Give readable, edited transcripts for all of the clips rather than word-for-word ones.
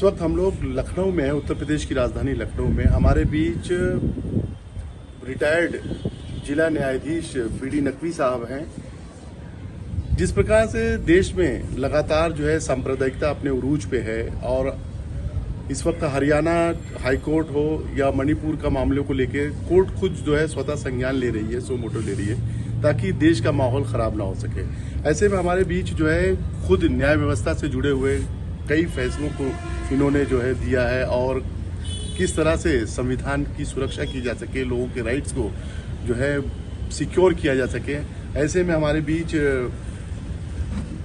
इस वक्त हम लोग लखनऊ में हैं, उत्तर प्रदेश की राजधानी लखनऊ में। हमारे बीच रिटायर्ड जिला न्यायाधीश बीडी नकवी साहब हैं। जिस प्रकार से देश में लगातार जो है सांप्रदायिकता अपने उरूज पे है और इस वक्त हरियाणा हाईकोर्ट हो या मणिपुर का मामलों को लेकर कोर्ट खुद जो है स्वतः संज्ञान ले रही है, सो मोटो ले रही है ताकि देश का माहौल खराब ना हो सके। ऐसे में हमारे बीच जो है खुद न्याय व्यवस्था से जुड़े हुए कई फैसलों को इन्होंने जो है दिया है और किस तरह से संविधान की सुरक्षा की जा सके, लोगों के राइट्स को जो है सिक्योर किया जा सके। ऐसे में हमारे बीच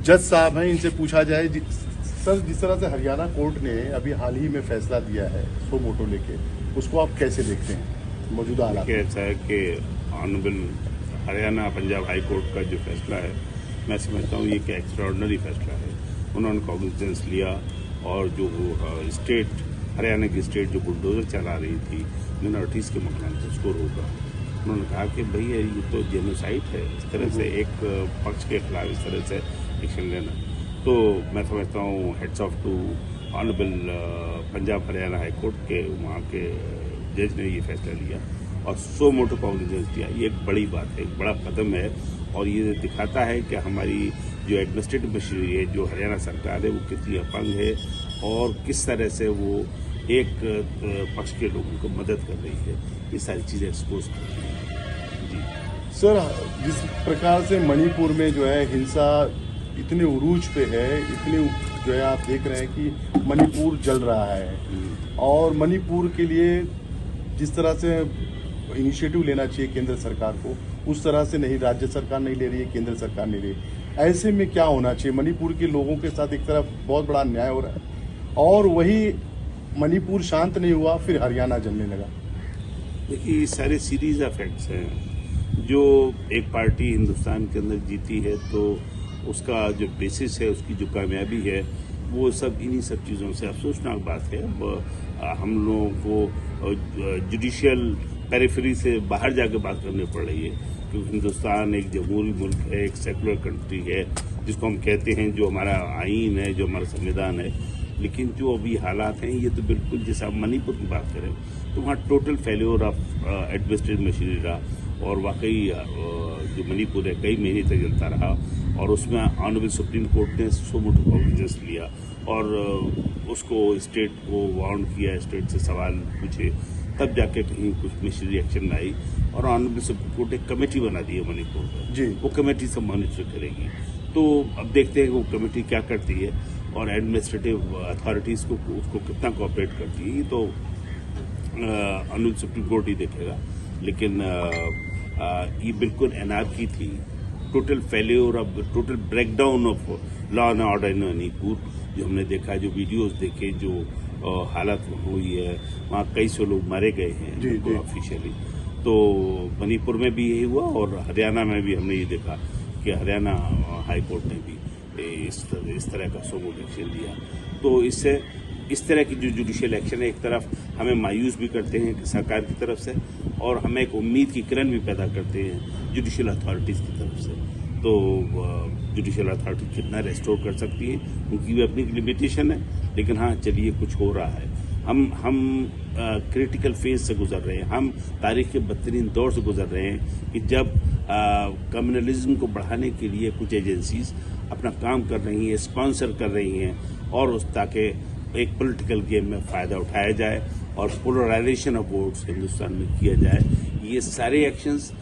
जज साहब हैं, इनसे पूछा जाए सर, जिस तरह से हरियाणा कोर्ट ने अभी हाल ही में फैसला दिया है सो मोटो लेके, उसको आप कैसे देखते हैं मौजूदा हालात? ऐसा है कि honourable Haryana Punjab high court का जो फैसला है, मैं समझता हूँ ये एक एक्स्ट्राऑर्डिनरी फैसला है। उन्होंने कॉग्निजेंस लिया और जो स्टेट हरियाणा की स्टेट जो बुलडोजर चला रही थी मिनॉरिटीज़ के मकान थे उसको रोका। उन्होंने कहा कि भैया ये तो जेनोसाइड है, इस तरह से एक पक्ष के खिलाफ इस तरह से एक्शन लेना। तो मैं समझता हूँ heads off to honourable Punjab Haryana high court के वहाँ के जज ने ये फैसला लिया और सो मोटो कॉग्निजेंस दिया। ये एक बड़ी बात है, एक बड़ा कदम है और ये दिखाता है कि हमारी जो एडमिनिस्ट्रेटिव मशीनरी है, जो हरियाणा सरकार है, वो कितनी अपंग है और किस तरह से वो एक पक्ष के लोगों को मदद कर रही है। ये सारी चीज़ें एक्सपोज कर रही हैं। जी सर, जिस प्रकार से मणिपुर में जो है हिंसा इतने उरूज पे है, इतने जो है आप देख रहे हैं कि मणिपुर जल रहा है और मणिपुर के लिए जिस तरह से इनिशिएटिव लेना चाहिए केंद्र सरकार को, उस तरह से नहीं, राज्य सरकार नहीं ले रही है, केंद्र सरकार नहीं ले रही है। ऐसे में क्या होना चाहिए? मणिपुर के लोगों के साथ एक तरफ बहुत बड़ा अन्याय हो रहा है और वही मणिपुर शांत नहीं हुआ, फिर हरियाणा जलने लगा। देखिए, ये सारे सीरीज इफेक्ट्स हैं। जो एक पार्टी हिंदुस्तान के अंदर जीती है तो उसका जो बेसिस है, उसकी जो कामयाबी है, वो सब इन्हीं सब चीज़ों से अफसोसनाक बात है। हम लोगों को जुडिशियल पेरिफेरी से बाहर जाकर बात करनी पड़ रही है क्योंकि हिंदुस्तान एक जमहूरी मुल्क है, एक सेकुलर कंट्री है जिसको हम कहते हैं, जो हमारा आईन है, जो हमारा संविधान है। लेकिन जो अभी हालात हैं, ये तो बिल्कुल, जैसे आप मणिपुर की बात करें तो वहाँ total failure of administrative machinery रहा और वाकई जो मणिपुर है कई महीने तक चलता रहा और उसमें ऑनरेबल सुप्रीम कोर्ट ने सो मोटो कॉग्निजेंस लिया और उसको स्टेट को वार्न किया, स्टेट से सवाल पूछे, तब जाके कहीं कुछ मशीनरी एक्शन आई और ऑनरेबल सुप्रीम कोर्ट एक कमेटी बना दी है मणिपुर में जी। वो कमेटी सब मॉनिटर करेगी। तो अब देखते हैं कि वो कमेटी क्या करती है और एडमिनिस्ट्रेटिव अथॉरिटीज़ को उसको कितना कोऑपरेट करती है, ये तो ऑनरेबल सुप्रीम कोर्ट ही देखेगा। लेकिन ये बिल्कुल एनार्की थी, total failure of total breakdown of law and order in Manipur जो हमने देखा, जो वीडियोस देखे, जो हालत हुई है, वहाँ कई सौ लोग मारे गए हैं ऑफिशियली। तो मणिपुर में भी यही हुआ और हरियाणा में भी हमने ये देखा कि हरियाणा हाई कोर्ट ने भी इस तरह का सो मोटो एक्शन लिया। तो इससे इस तरह की जो जुडिशियल एक्शन है, एक तरफ हमें मायूस भी करते हैं सरकार की तरफ से और हमें एक उम्मीद की किरण भी पैदा करते हैं जुडिशियल अथॉरिटीज़ की तरफ से। तो जुडिशियल अथॉरिटी कितना रेस्टोर कर सकती है, उनकी भी अपनी लिमिटेशन है। लेकिन हाँ, चलिए, कुछ हो रहा है। हम क्रिटिकल फेज से गुजर रहे हैं, हम तारीख के बदतरीन दौर से गुजर रहे हैं कि जब कम्युनलिज्म को बढ़ाने के लिए कुछ एजेंसीज अपना काम कर रही हैं, स्पॉन्सर कर रही हैं और उस ताकि एक पॉलिटिकल गेम में फ़ायदा उठाया जाए और पोलराइजेशन ऑफ वोट्स हिंदुस्तान में किया जाए। ये सारे एक्शंस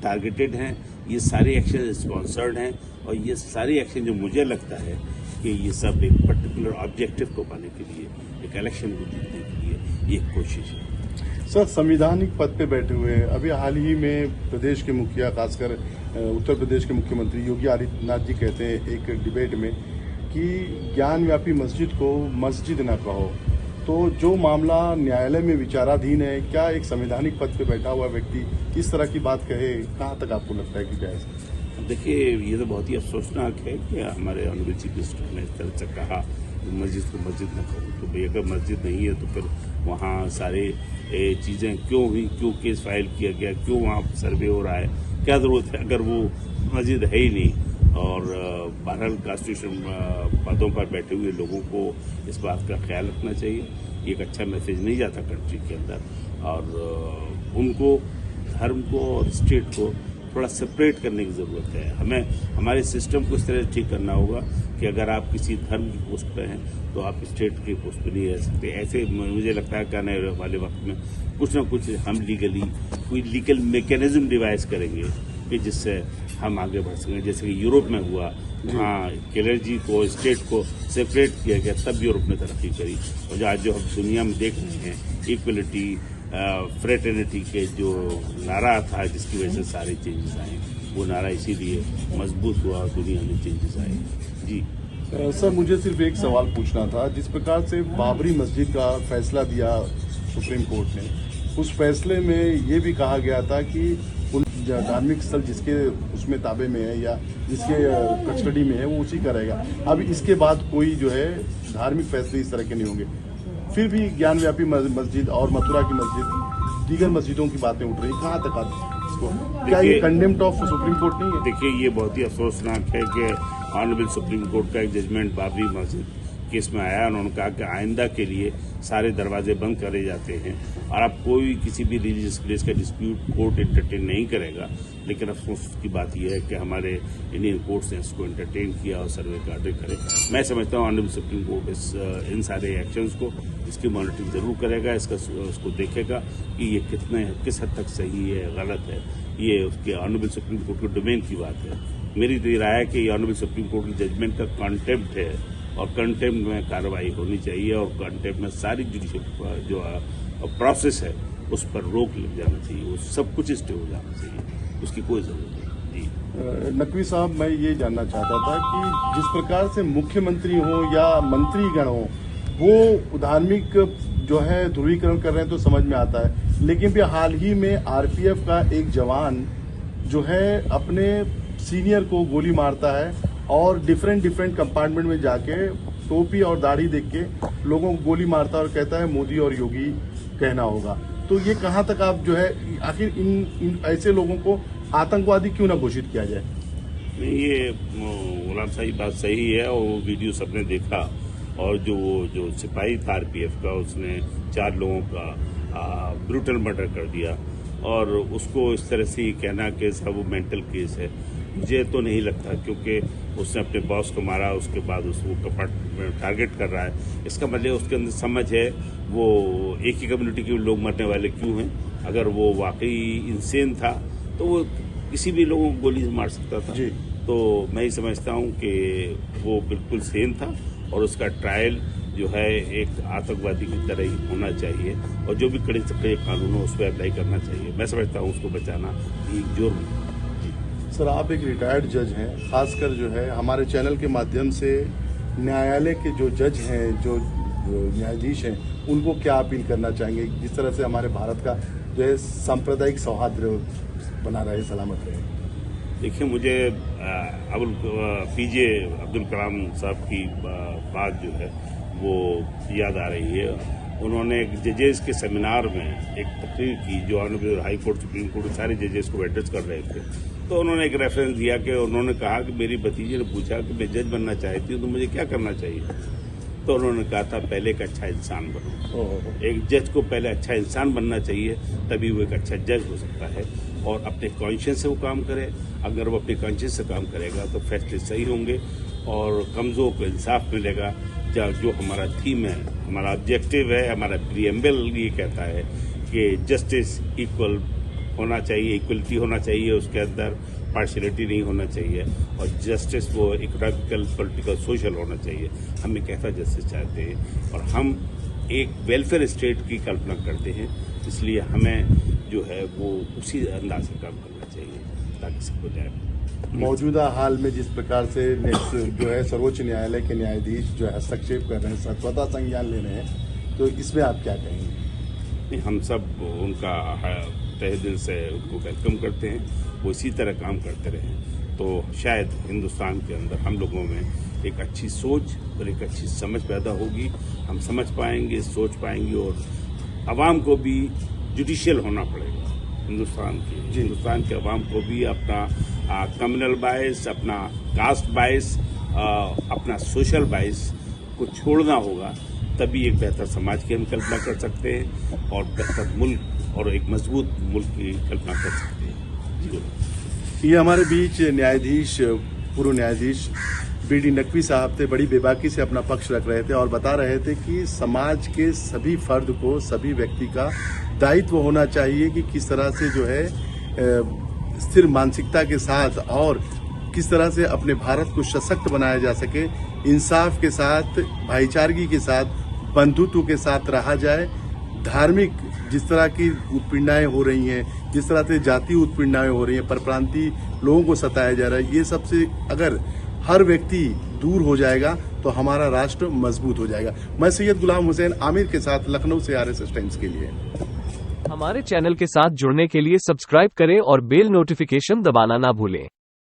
टारगेटेड हैं, ये सारे एक्शन स्पॉन्सर्ड हैं और ये सारे एक्शन जो मुझे लगता है कि ये सब एक पर्टिकुलर ऑब्जेक्टिव को पाने के लिए, एक इलेक्शन को जीतने के लिए ये कोशिश है। सर, संवैधानिक पद पे बैठे हुए हैं, अभी हाल ही में प्रदेश के मुखिया, खासकर उत्तर प्रदेश के मुख्यमंत्री योगी आदित्यनाथ जी कहते हैं एक डिबेट में कि ज्ञानव्यापी मस्जिद को मस्जिद न कहो। तो जो मामला न्यायालय में विचाराधीन है, क्या एक संवैधानिक पद पे बैठा हुआ व्यक्ति इस तरह की बात कहे? कहाँ तक आपको लगता है कि जायज़? देखिए, ये तो बहुत ही अफसोसनाक है कि हमारे ऑनरेबल चीफ मिनिस्टर ने इस तरह से कहा मस्जिद को मस्जिद न करो। तो भाई, अगर मस्जिद नहीं है तो फिर वहाँ सारे चीज़ें क्यों हुई, क्यों केस फाइल किया गया, क्यों वहाँ सर्वे हो रहा है, क्या ज़रूरत है अगर वो मस्जिद है ही नहीं और बहरहाल कॉन्स्टिट्यूशन पदों पर बैठे हुए लोगों को इस बात का ख्याल रखना चाहिए। एक अच्छा मैसेज नहीं जाता कंट्री के अंदर, और उनको धर्म को और स्टेट को थोड़ा सेपरेट करने की ज़रूरत है। हमें हमारे सिस्टम को इस तरह ठीक करना होगा कि अगर आप किसी धर्म की पोस्ट पर हैं तो आप स्टेट की पोस्ट पर नहीं रह सकते। ऐसे मुझे लगता है कि आने वाले वक्त में कुछ ना कुछ हम लीगली कोई लीगल मैकेनिज्म डिवाइस करेंगे कि जिससे हम आगे बढ़ सकें। जैसे कि यूरोप में हुआ, वहाँ क्लर्जी को स्टेट को सेपरेट किया गया, तब यूरोप ने तरक्की करी। और आज जो हम दुनिया में देख रहे हैं, इक्वलिटी फ्रेटर्निटी के जो नारा था जिसकी वजह से सारे चेंजेस आए, वो नारा इसीलिए मजबूत हुआ और दुनिया में चेंजेस आए। जी सर, मुझे सिर्फ एक सवाल पूछना था। जिस प्रकार से बाबरी मस्जिद का फैसला दिया सुप्रीम कोर्ट ने, उस फैसले में ये भी कहा गया था कि उन धार्मिक स्थल जिसके उसमें ताबे में है या जिसके कस्टडी में है वो उसी का रहेगा। अब इसके बाद कोई जो है धार्मिक फैसले इस तरह के नहीं होंगे। फिर भी ज्ञानव्यापी मस्जिद और मथुरा की मस्जिद, दीगर मस्जिदों की बातें उठ रही, कहाँ तक आप इसको, क्या ये कंडेम्ड ऑफ सुप्रीम कोर्ट नहीं है? देखिए, ये बहुत ही अफसोसनाक है कि ऑनरेबल सुप्रीम कोर्ट का एक जजमेंट बाबरी मस्जिद केस में आया। उन्होंने कहा कि आइंदा के लिए सारे दरवाजे बंद करे जाते हैं और अब कोई किसी भी रिलीजियस प्लेस का डिस्प्यूट कोर्ट एंटरटेन नहीं करेगा। लेकिन अफसोस की बात यह है कि हमारे इंडियन कोर्ट्स ने इसको एंटरटेन किया और सर्वे का ऑर्डर करे। मैं समझता हूँ ऑनरेबल सुप्रीम कोर्ट इन सारे एक्शंस को, इसकी मॉनिटरिंग जरूर करेगा, उसको देखेगा कि ये किस हद तक सही है, गलत है। ये उसके ऑनरेबल सुप्रीम कोर्ट के डोमेन की बात है। मेरी तो ये राय है कि ऑनरेबल सुप्रीम कोर्ट की जजमेंट का कॉन्टेम्प्ट है और कंटेम्प्ट में कार्रवाई होनी चाहिए और कंटेम्प्ट में सारी जुडिशियल जो प्रोसेस है उस पर रोक लग जाना चाहिए, वो सब कुछ स्टे हो जाना चाहिए, उसकी कोई जरूरत नहीं। जी नकवी साहब, मैं ये जानना चाहता था कि जिस प्रकार से मुख्यमंत्री हो या मंत्रीगण हो, वो धार्मिक जो है ध्रुवीकरण कर रहे हैं तो समझ में आता है, लेकिन भी हाल ही में आरपीएफ का एक जवान जो है अपने सीनियर को गोली मारता है और डिफरेंट कंपार्टमेंट में जाके टोपी और दाढ़ी देख के लोगों को गोली मारता है और कहता है मोदी और योगी कहना होगा। तो ये कहाँ तक आप जो है, आखिर इन ऐसे लोगों को आतंकवादी क्यों ना घोषित किया जाए? नहीं, ये गुलाम साहब बात सही है और वो वीडियो सबने देखा। और जो सिपाही था आरपीएफ का, उसने 4 लोगों का ब्रूटल मर्डर कर दिया और उसको इस तरह से कहना कि सब वो मेंटल केस है, मुझे तो नहीं लगता, क्योंकि उसने अपने बॉस को मारा, उसके बाद उसको कपट में टारगेट कर रहा है। इसका मतलब उसके अंदर समझ है वो एक ही कम्युनिटी के लोग मरने वाले क्यों हैं। अगर वो वाकई इंसेन था तो वो किसी भी लोगों को गोली से मार सकता था। जी। तो मैं ही समझता हूँ कि वो बिल्कुल सेन था और उसका ट्रायल जो है एक आतंकवादी की तरह ही होना चाहिए और जो भी कड़े से कड़े कानून हो उस पर अप्लाई करना चाहिए। मैं समझता हूँ उसको बचाना एक जुर्म है। सर, आप एक रिटायर्ड जज हैं, खासकर जो है हमारे चैनल के माध्यम से न्यायालय के जो जज हैं, जो न्यायाधीश हैं, उनको क्या अपील करना चाहेंगे जिस तरह से हमारे भारत का जो है सांप्रदायिक सौहार्द बना रहे, सलामत रहे? देखिए, मुझे पीजे अब्दुल कलाम साहब की बात जो है वो याद आ रही है। उन्होंने एक जजेस के सेमिनार में एक तकरीर की जो honourable high court, supreme court सारे जजेस को एड्रेस कर रहे थे। तो उन्होंने एक रेफरेंस दिया कि उन्होंने कहा कि मेरी भतीजी ने पूछा कि मैं जज बनना चाहती हूँ तो मुझे क्या करना चाहिए। तो उन्होंने कहा था पहले एक अच्छा इंसान बनो। एक जज को पहले अच्छा इंसान बनना चाहिए, तभी वो एक अच्छा जज हो सकता है और अपने कॉन्शियस से वो काम करे। अगर वो अपने कॉन्शियस से काम करेगा तो फैसले सही होंगे और कमजोर को इंसाफ मिलेगा। जो हमारा थीम है, हमारा ऑब्जेक्टिव है, हमारा प्रीएम्बल ये कहता है कि जस्टिस इक्वल होना चाहिए, इक्वलिटी होना चाहिए, उसके अंदर पार्शियलिटी नहीं होना चाहिए और जस्टिस वो इकोनॉमिकल, पॉलिटिकल, सोशल होना चाहिए। हम एक ऐसा जस्टिस चाहते हैं और हम एक वेलफेयर स्टेट की कल्पना करते हैं, इसलिए हमें जो है वो उसी अंदाज से काम करना चाहिए ताकि सबको जाए। मौजूदा हाल में जिस प्रकार से जो है सर्वोच्च न्यायालय के न्यायाधीश जो है हस्तक्षेप कर रहे हैं, स्वतः संज्ञान ले रहे हैं, तो इसमें आप क्या कहेंगे? हम सब उनका तहे दिल से उनको वेलकम करते हैं, वो इसी तरह काम करते रहें तो शायद हिंदुस्तान के अंदर हम लोगों में एक अच्छी सोच और एक अच्छी समझ पैदा होगी। हम समझ पाएंगे, सोच पाएंगे और आवाम को भी जुडिशियल होना पड़ेगा। हिंदुस्तान के आवाम को भी अपना कम्युनल बायस, अपना कास्ट बायस, अपना सोशल बायस को छोड़ना होगा, तभी एक बेहतर समाज की हम कल्पना कर सकते हैं और बेहतर मुल्क और एक मजबूत मुल्क की कल्पना कर सकते हैं। जी। ये हमारे बीच न्यायाधीश, पूर्व न्यायाधीश बीडी नकवी साहब थे, बड़ी बेबाकी से अपना पक्ष रख रहे थे और बता रहे थे कि समाज के सभी फर्द को, सभी व्यक्ति का दायित्व होना चाहिए कि किस तरह से जो है स्थिर मानसिकता के साथ और किस तरह से अपने भारत को सशक्त बनाया जा सके, इंसाफ के साथ, भाईचारगी के साथ, बंधुत्व के साथ रहा जाए। धार्मिक जिस तरह की उत्पीड़नाएं हो रही हैं, जिस तरह से जातीय उत्पीड़नाएं हो रही हैं, परप्रांतीय लोगों को सताया जा रहा है, ये सबसे अगर हर व्यक्ति दूर हो जाएगा तो हमारा राष्ट्र मजबूत हो जाएगा। मैं सैयद गुलाम हुसैन आमिर के साथ लखनऊ से RSS टाइम्स के लिए। हमारे चैनल के साथ जुड़ने के लिए सब्सक्राइब करें और बेल नोटिफिकेशन दबाना ना भूलें।